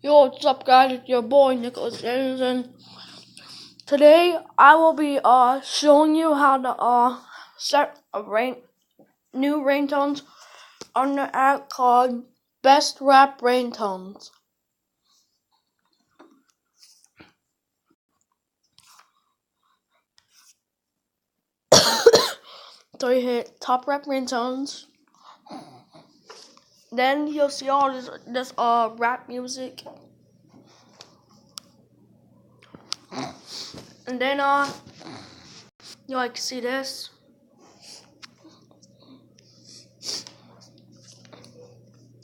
Yo, what's up, guys? It's your boy Nicholas Anderson. Today I will be showing you how to set a new ringtones on the app called Best Rap Ringtones. So you hit Top Rap Ringtones. Then you'll see all this rap music. And then you see this.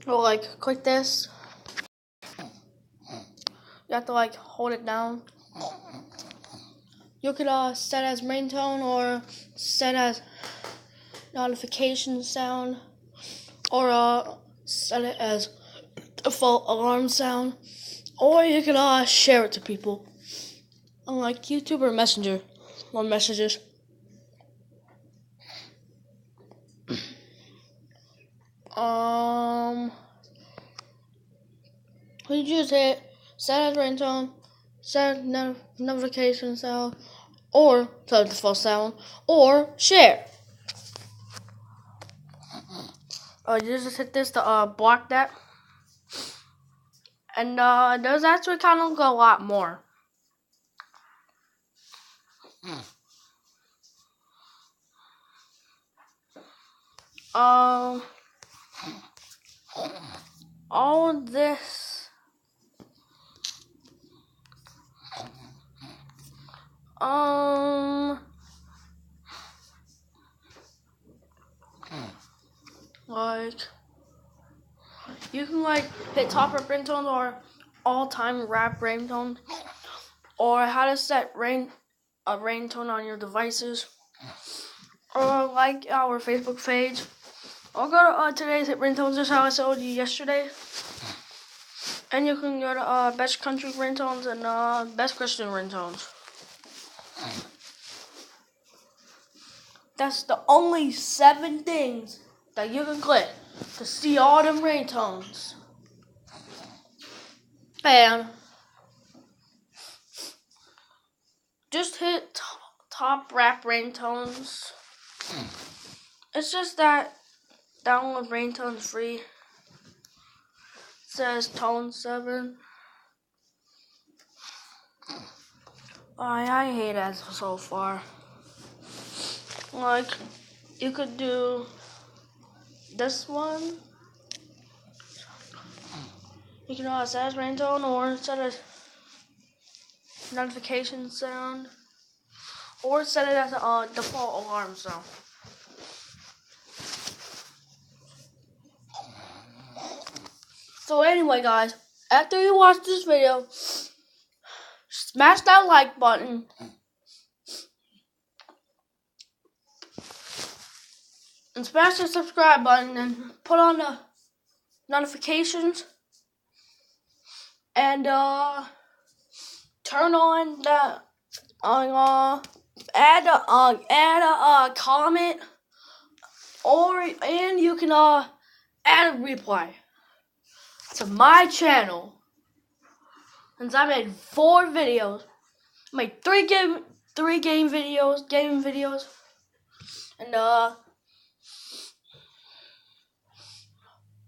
You'll click this. You have to hold it down. You could set as ringtone or set as notification sound or set it as default alarm sound, or you can share it to people on YouTube or Messenger or messages. You just hit set as ringtone, set notification sound, or set default sound, or share. You just hit this to block that. And there's actually kind of a lot more. All this you can hit top rap ringtones or all-time rap ringtone, or how to set a ringtone on your devices, or our Facebook page, or go to today's hit ringtones, just how I showed you yesterday. And you can go to best country ringtones and best Christian ringtones. That's the only 7 things that you can click to see all them ringtones. And just hit top rap ringtones. It's just that download ringtones free. It says tone 7. I hate that so far. You could do this one. You can set as ringtone or set as notification sound, or set it as a default alarm sound. So anyway, guys, after you watch this video, smash that like button. And smash the subscribe button and put on the notifications. And turn on the add a comment, and you can add a reply to my channel. Since I made 4 videos, I made 3 game videos, and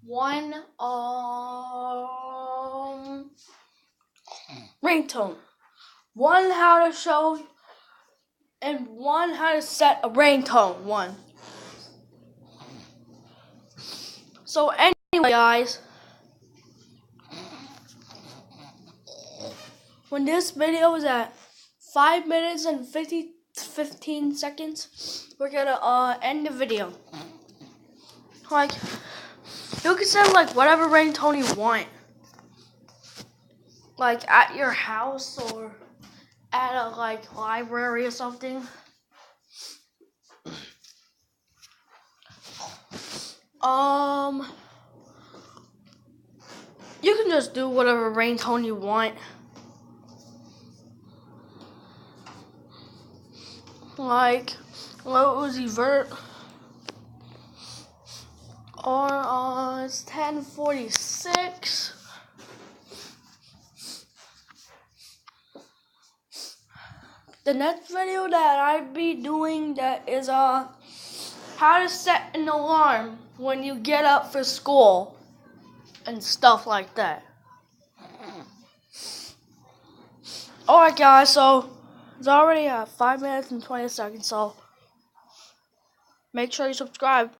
1 ringtone, 1 how to show, and 1 how to set a ringtone 1. So anyway, guys, when this video is at 5 minutes and 15 seconds, we're gonna end the video. You can set whatever ringtone you want, at your house or at a library or something. You can just do whatever ringtone you want. Lil Uzi Vert, or it's 10:46. the next video that I'd be doing that is how to set an alarm when you get up for school and stuff like that. Alright guys, so it's already 5 minutes and 20 seconds, so make sure you subscribe.